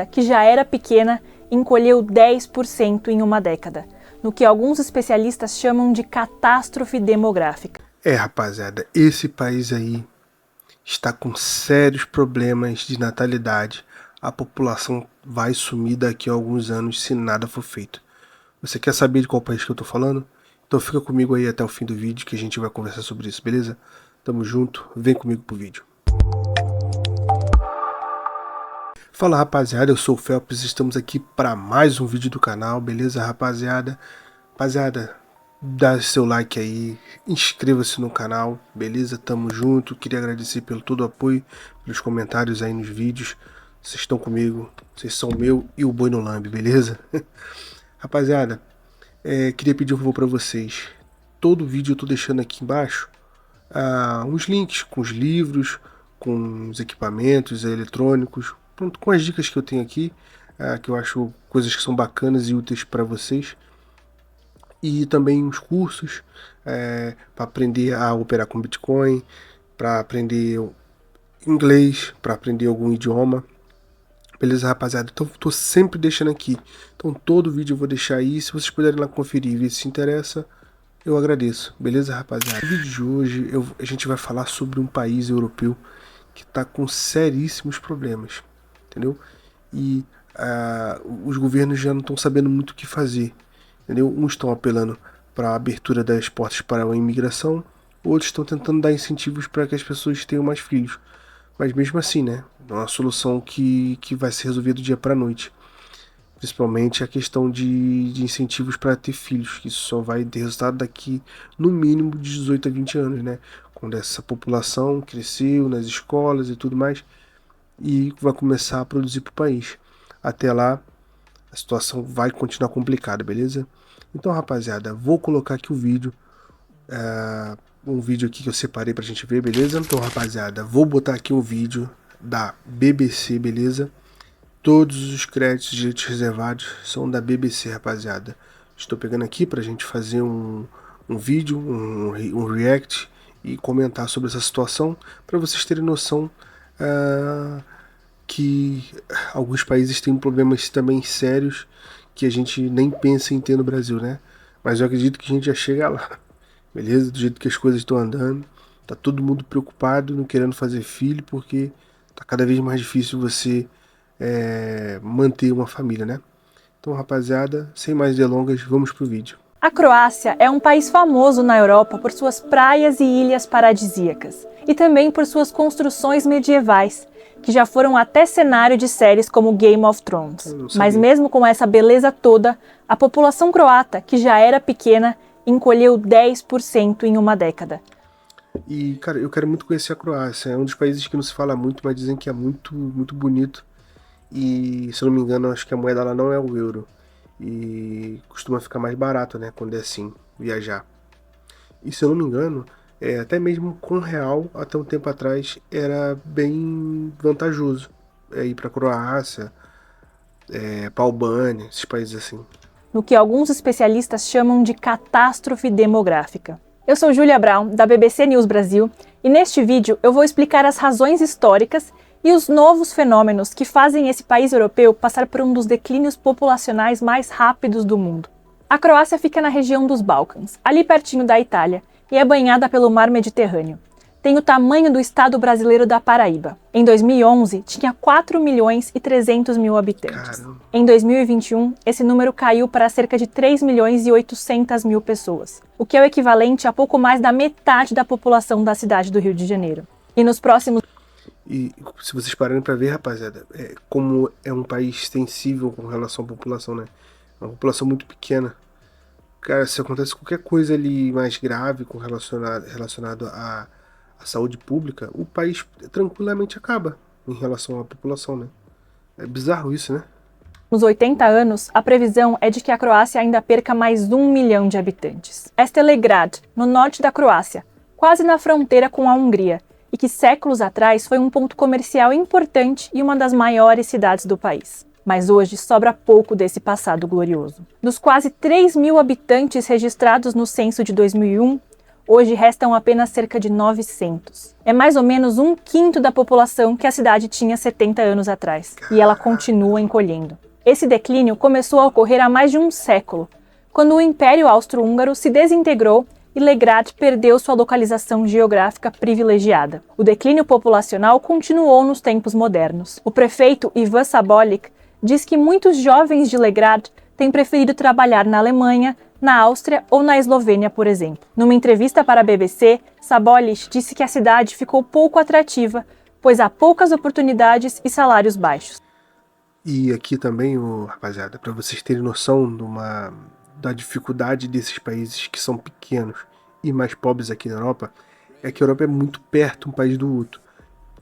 que já era pequena, encolheu 10% em uma década, no que alguns especialistas chamam de catástrofe demográfica. Rapaziada, esse país aí está com sérios problemas de natalidade. A população vai sumir daqui a alguns anos se nada for feito. Você quer saber de qual país que eu tô falando? Então fica comigo aí até o fim do vídeo que a gente vai conversar sobre isso, beleza? Tamo junto, vem comigo pro vídeo. Fala rapaziada, eu sou o Felps, estamos aqui para mais um vídeo do canal, beleza rapaziada? Rapaziada, dá seu like aí, inscreva-se no canal, beleza? Tamo junto, queria agradecer pelo todo o apoio, pelos comentários aí nos vídeos. Vocês estão comigo, vocês são meu e o boi no lambe, beleza? Rapaziada, queria pedir um favor para vocês. Todo vídeo eu tô deixando aqui embaixo uns links com os livros, com os equipamentos eletrônicos, pronto, com as dicas que eu tenho aqui, que eu acho coisas que são bacanas e úteis para vocês. E também uns cursos para aprender a operar com Bitcoin, para aprender inglês, para aprender algum idioma. Beleza, rapaziada? Então tô sempre deixando aqui. Então todo vídeo eu vou deixar aí. Se vocês puderem lá conferir e ver se interessa, eu agradeço. Beleza, rapaziada? No vídeo de hoje a gente vai falar sobre um país europeu que está com seríssimos problemas, entendeu? E os governos já não estão sabendo muito o que fazer, entendeu? Uns estão apelando para a abertura das portas para a imigração, outros estão tentando dar incentivos para que as pessoas tenham mais filhos. Mas mesmo assim, né? Não é uma solução que vai ser resolvida do dia para a noite. Principalmente a questão de incentivos para ter filhos, que isso só vai ter resultado daqui no mínimo de 18 a 20 anos, né? Quando essa população cresceu nas escolas e tudo mais, e vai começar a produzir para o país. Até lá, a situação vai continuar complicada, beleza? Então, rapaziada, vou colocar aqui o vídeo, um vídeo aqui que eu separei pra gente ver, beleza? Então, rapaziada, vou botar aqui um vídeo da BBC, beleza? Todos os créditos de direitos reservados são da BBC, rapaziada. Estou pegando aqui pra gente fazer um vídeo, um react e comentar sobre essa situação, para vocês terem noção que alguns países têm problemas também sérios que a gente nem pensa em ter no Brasil, né? Mas eu acredito que a gente já chega lá, beleza? Do jeito que as coisas estão andando, tá todo mundo preocupado, não querendo fazer filho, porque tá cada vez mais difícil você manter uma família, né? Então, rapaziada, sem mais delongas, vamos pro vídeo. A Croácia é um país famoso na Europa por suas praias e ilhas paradisíacas, e também por suas construções medievais, que já foram até cenário de séries como Game of Thrones. Mas mesmo com essa beleza toda, a população croata, que já era pequena, encolheu 10% em uma década. E, cara, eu quero muito conhecer a Croácia. É um dos países que não se fala muito, mas dizem que é muito, muito bonito. E, se eu não me engano, acho que a moeda lá não é o euro. E costuma ficar mais barato, né, quando é assim, viajar. E, se eu não me engano, até mesmo com real, até um tempo atrás, era bem vantajoso ir pra Croácia, pra Albânia, esses países assim. No que alguns especialistas chamam de catástrofe demográfica. Eu sou Júlia Brown, da BBC News Brasil, e neste vídeo eu vou explicar as razões históricas e os novos fenômenos que fazem esse país europeu passar por um dos declínios populacionais mais rápidos do mundo. A Croácia fica na região dos Balcãs, ali pertinho da Itália, e é banhada pelo mar Mediterrâneo. Tem o tamanho do estado brasileiro da Paraíba. Em 2011, tinha 4.300.000 habitantes. Caramba. Em 2021, esse número caiu para cerca de 3.800.000 pessoas, o que é o equivalente a pouco mais da metade da população da cidade do Rio de Janeiro. E nos próximos... E se vocês pararem pra ver, rapaziada, como é um país sensível com relação à população, né? É uma população muito pequena. Cara, se acontece qualquer coisa ali mais grave relacionado à saúde pública, o país tranquilamente acaba em relação à população, né? É bizarro isso, né? Nos 80 anos, a previsão é de que a Croácia ainda perca mais 1 milhão de habitantes. Stelegrad, no norte da Croácia, quase na fronteira com a Hungria, e que séculos atrás foi um ponto comercial importante e uma das maiores cidades do país. Mas hoje sobra pouco desse passado glorioso. Dos quase 3.000 habitantes registrados no censo de 2001, Hoje restam apenas cerca de 900. É mais ou menos 1/5 da população que a cidade tinha 70 anos atrás, e ela continua encolhendo. Esse declínio começou a ocorrer há mais de um século, quando o Império Austro-Húngaro se desintegrou e Legrad perdeu sua localização geográfica privilegiada. O declínio populacional continuou nos tempos modernos. O prefeito Ivan Sabolik diz que muitos jovens de Legrad têm preferido trabalhar na Alemanha, na Áustria ou na Eslovênia, por exemplo. Numa entrevista para a BBC, Sabolik disse que a cidade ficou pouco atrativa, pois há poucas oportunidades e salários baixos. E aqui também, rapaziada, para vocês terem noção da dificuldade desses países que são pequenos e mais pobres aqui na Europa, é que a Europa é muito perto um país do outro.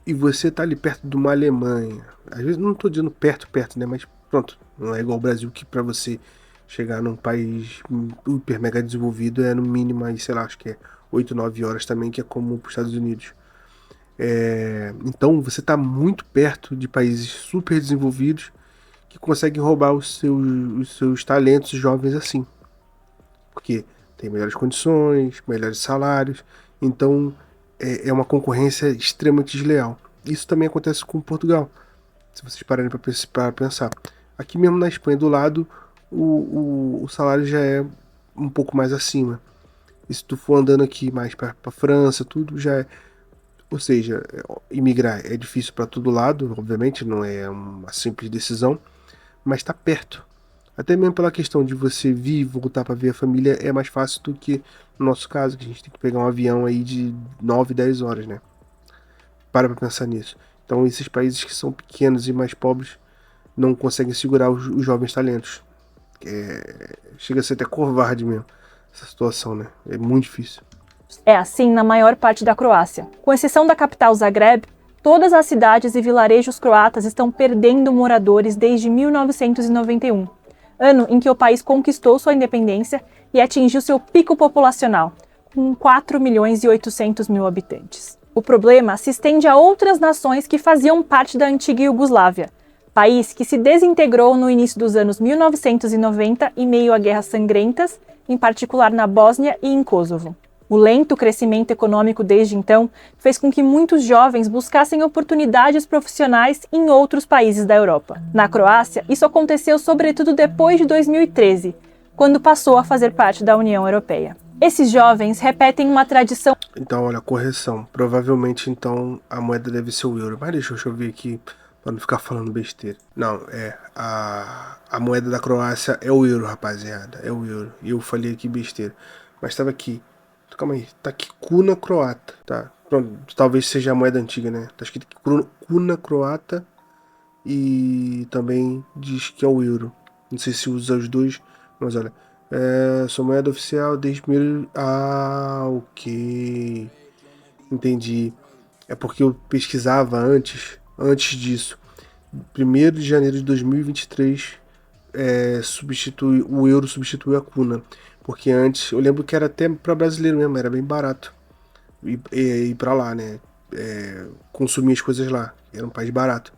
E você tá ali perto de uma Alemanha, às vezes não tô dizendo perto, né, mas pronto, não é igual ao Brasil, que para você chegar num país hiper mega desenvolvido é no mínimo aí, sei lá, acho que é 8, 9 horas também, que é comum para os Estados Unidos. Então você tá muito perto de países super desenvolvidos que conseguem roubar os seus talentos jovens assim, porque tem melhores condições, melhores salários, então é uma concorrência extremamente desleal. Isso também acontece com Portugal, se vocês pararem para pensar. Aqui mesmo na Espanha do lado, o salário já é um pouco mais acima. E se tu for andando aqui mais para França, tudo já é. Ou seja, imigrar é difícil para todo lado, obviamente, não é uma simples decisão, mas está perto. Até mesmo pela questão de você vir e voltar para ver a família é mais fácil do que no nosso caso, que a gente tem que pegar um avião aí de 9, 10 horas, né? Para pensar nisso. Então esses países que são pequenos e mais pobres não conseguem segurar os jovens talentos. Chega a ser até covarde mesmo essa situação, né? É muito difícil. É assim na maior parte da Croácia. Com exceção da capital Zagreb, todas as cidades e vilarejos croatas estão perdendo moradores desde 1991, ano em que o país conquistou sua independência e atingiu seu pico populacional, com 4.800.000 habitantes. O problema se estende a outras nações que faziam parte da antiga Iugoslávia, país que se desintegrou no início dos anos 1990 em meio a guerras sangrentas, em particular na Bósnia e em Kosovo. O lento crescimento econômico desde então fez com que muitos jovens buscassem oportunidades profissionais em outros países da Europa. Na Croácia, isso aconteceu sobretudo depois de 2013, quando passou a fazer parte da União Europeia. Esses jovens repetem uma tradição... Então, olha, correção. Provavelmente, então, a moeda deve ser o euro. Mas deixa eu ver aqui, para não ficar falando besteira. Não, a moeda da Croácia é o euro, rapaziada. É o euro. E eu falei aqui besteira. Mas estava aqui. Calma aí, tá aqui kuna croata, tá? Pronto, talvez seja a moeda antiga, né? Tá escrito aqui kuna croata e também diz que é o euro. Não sei se usa os dois, mas olha, sua moeda oficial desde primeiro... Ah, ok. Entendi. É porque eu pesquisava antes disso. 1º de janeiro de 2023, o euro substituiu a kuna. Porque antes, eu lembro que era até para brasileiro mesmo, era bem barato ir para lá, né? Consumir as coisas lá, era um país barato.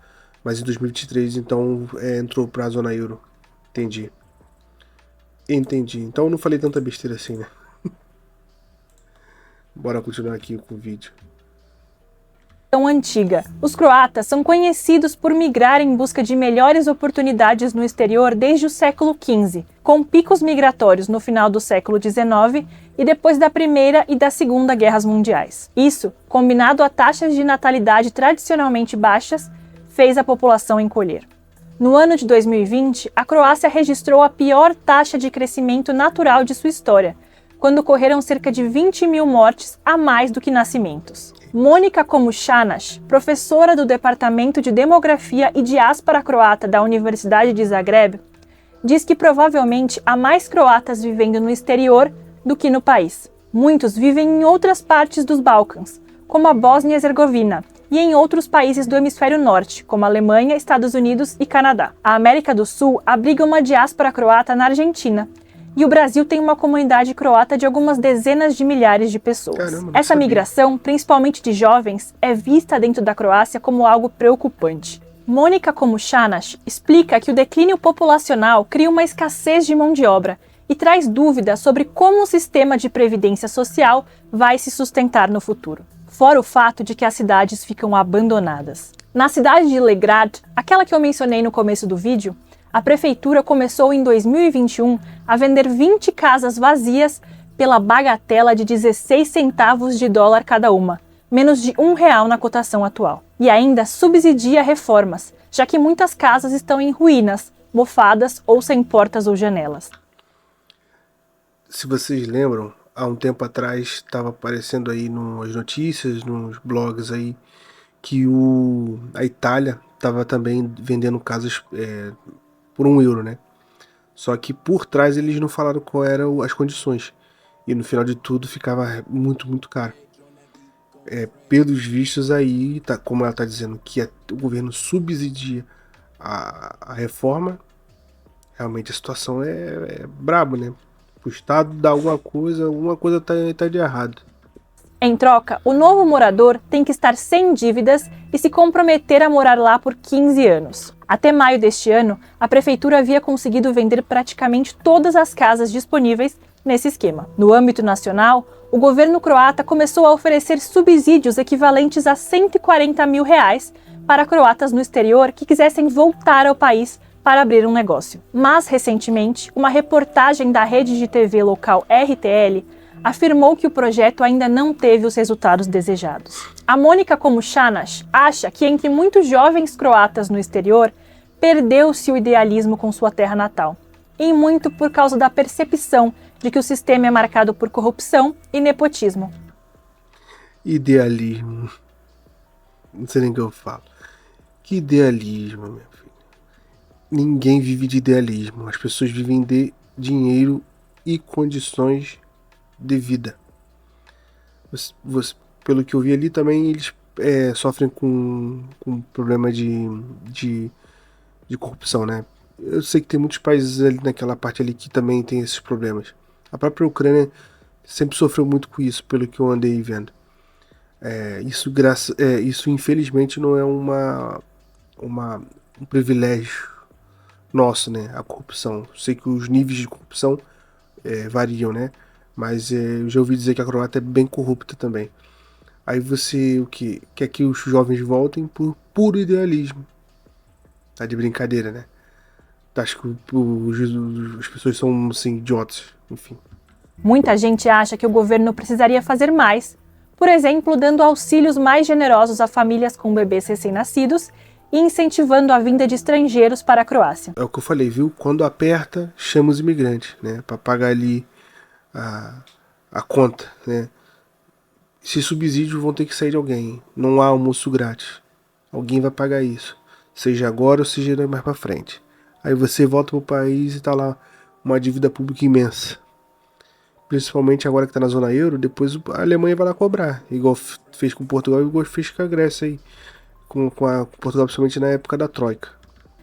Mas em 2023, então, entrou para a zona euro. Entendi. Então eu não falei tanta besteira assim, né? Bora continuar aqui com o vídeo. Antiga. Os croatas são conhecidos por migrar em busca de melhores oportunidades no exterior desde o século XV, com picos migratórios no final do século XIX e depois da Primeira e da Segunda Guerras Mundiais. Isso, combinado a taxas de natalidade tradicionalmente baixas, fez a população encolher. No ano de 2020, a Croácia registrou a pior taxa de crescimento natural de sua história, quando ocorreram cerca de 20.000 mortes a mais do que nascimentos. Mônica Komušanac, professora do Departamento de Demografia e Diáspora Croata da Universidade de Zagreb, diz que provavelmente há mais croatas vivendo no exterior do que no país. Muitos vivem em outras partes dos Balcãs, como a Bósnia e Herzegovina, e em outros países do hemisfério norte, como Alemanha, Estados Unidos e Canadá. A América do Sul abriga uma diáspora croata na Argentina, e o Brasil tem uma comunidade croata de algumas dezenas de milhares de pessoas. Caramba, essa migração, principalmente de jovens, é vista dentro da Croácia como algo preocupante. Mônica Komušanac explica que o declínio populacional cria uma escassez de mão de obra e traz dúvidas sobre como o sistema de previdência social vai se sustentar no futuro. Fora o fato de que as cidades ficam abandonadas. Na cidade de Legrad, aquela que eu mencionei no começo do vídeo, a prefeitura começou em 2021 a vender 20 casas vazias pela bagatela de 16 centavos de dólar cada uma, menos de R$1 na cotação atual. E ainda subsidia reformas, já que muitas casas estão em ruínas, mofadas ou sem portas ou janelas. Se vocês lembram, há um tempo atrás estava aparecendo aí nas notícias, nos blogs aí, que a Itália estava também vendendo casas por €1, né? Só que por trás eles não falaram qual eram as condições. E no final de tudo ficava muito, muito caro. Pelos vistos aí, como ela está dizendo, que o governo subsidia a reforma, realmente a situação é brabo, né? O Estado dá alguma coisa tá de errado. Em troca, o novo morador tem que estar sem dívidas e se comprometer a morar lá por 15 anos. Até maio deste ano, a prefeitura havia conseguido vender praticamente todas as casas disponíveis nesse esquema. No âmbito nacional, o governo croata começou a oferecer subsídios equivalentes a R$140 mil para croatas no exterior que quisessem voltar ao país para abrir um negócio. Mas, recentemente, uma reportagem da rede de TV local RTL afirmou que o projeto ainda não teve os resultados desejados. A Mônica Komuchanas acha que entre muitos jovens croatas no exterior, perdeu-se o idealismo com sua terra natal, e muito por causa da percepção de que o sistema é marcado por corrupção e nepotismo. Idealismo. Não sei nem o que eu falo. Que idealismo, minha filha. Ninguém vive de idealismo. As pessoas vivem de dinheiro e condições de vida. Pelo que eu vi ali também, eles sofrem com problema de corrupção, né? Eu sei que tem muitos países ali naquela parte ali que também tem esses problemas. A própria Ucrânia sempre sofreu muito com isso, pelo que eu andei vendo. Isso infelizmente não é um privilégio nosso, né? A corrupção. Eu sei que os níveis de corrupção variam, né? Mas eu já ouvi dizer que a Croácia é bem corrupta também. Aí você quer que os jovens voltem por puro idealismo. Tá de brincadeira, né? Acho que as pessoas são assim, idiotas, enfim. Muita gente acha que o governo precisaria fazer mais, por exemplo, dando auxílios mais generosos a famílias com bebês recém-nascidos e incentivando a vinda de estrangeiros para a Croácia. É o que eu falei, viu? Quando aperta, chama os imigrantes, né? Para pagar ali a conta, né? Esses subsídios vão ter que sair de alguém. Não há almoço grátis. Alguém vai pagar isso. Seja agora ou seja mais para frente. Aí você volta pro país e tá lá uma dívida pública imensa. Principalmente agora que tá na zona euro, depois a Alemanha vai lá cobrar. Igual fez com Portugal e igual fez com a Grécia aí. Com Portugal, principalmente na época da Troika.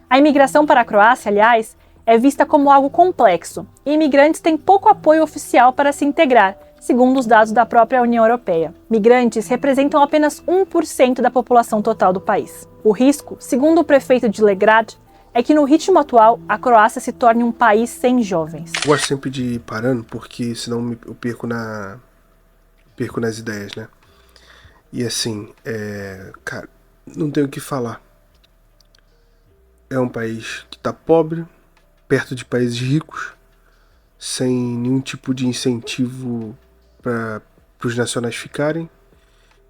A imigração para a Croácia, aliás, é vista como algo complexo, e imigrantes têm pouco apoio oficial para se integrar, segundo os dados da própria União Europeia. Migrantes representam apenas 1% da população total do país. O risco, segundo o prefeito de Legrad, é que no ritmo atual a Croácia se torne um país sem jovens. Eu gosto sempre de ir parando, porque senão eu perco nas ideias, né? E assim, cara, não tenho o que falar. É um país que tá pobre, perto de países ricos, sem nenhum tipo de incentivo para os nacionais ficarem.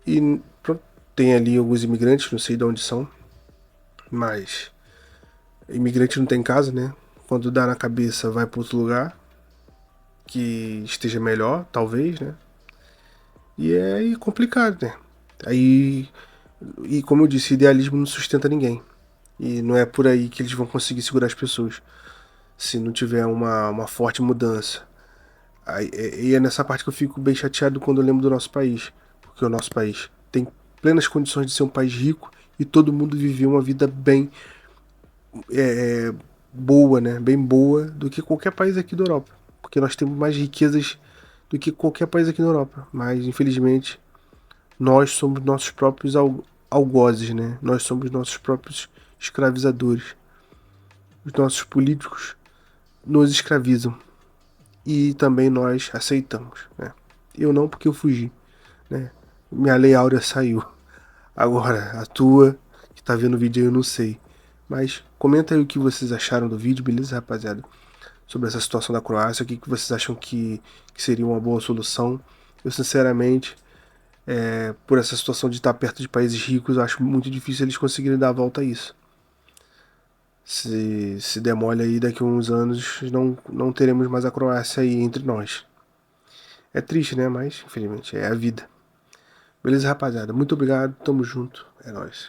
E pronto, tem ali alguns imigrantes, não sei de onde são, mas imigrante não tem casa, né? Quando dá na cabeça vai para outro lugar que esteja melhor, talvez, né? E é complicado, né? Aí, e como eu disse, idealismo não sustenta ninguém. E não é por aí que eles vão conseguir segurar as pessoas, se não tiver uma forte mudança. E é nessa parte que eu fico bem chateado quando eu lembro do nosso país. Porque o nosso país tem plenas condições de ser um país rico e todo mundo viver uma vida bem boa, né? Bem boa do que qualquer país aqui da Europa. Porque nós temos mais riquezas do que qualquer país aqui na Europa. Mas, infelizmente, nós somos nossos próprios algozes, né? Nós somos nossos próprios escravizadores. Os nossos políticos nos escravizam. e também nós aceitamos, né? Eu não, porque eu fugi, né? Minha lei áurea saiu. Agora, a tua, que tá vendo o vídeo aí, eu não sei. Mas comenta aí o que vocês acharam do vídeo, beleza, rapaziada? Sobre essa situação da Croácia, o que vocês acham que seria uma boa solução. Eu, sinceramente, por essa situação de estar perto de países ricos, eu acho muito difícil eles conseguirem dar a volta a isso. Se demole aí, daqui a uns anos não teremos mais a Croácia aí entre nós. É triste, né? Mas, infelizmente, é a vida. Beleza, rapaziada? Muito obrigado, tamo junto, é nóis.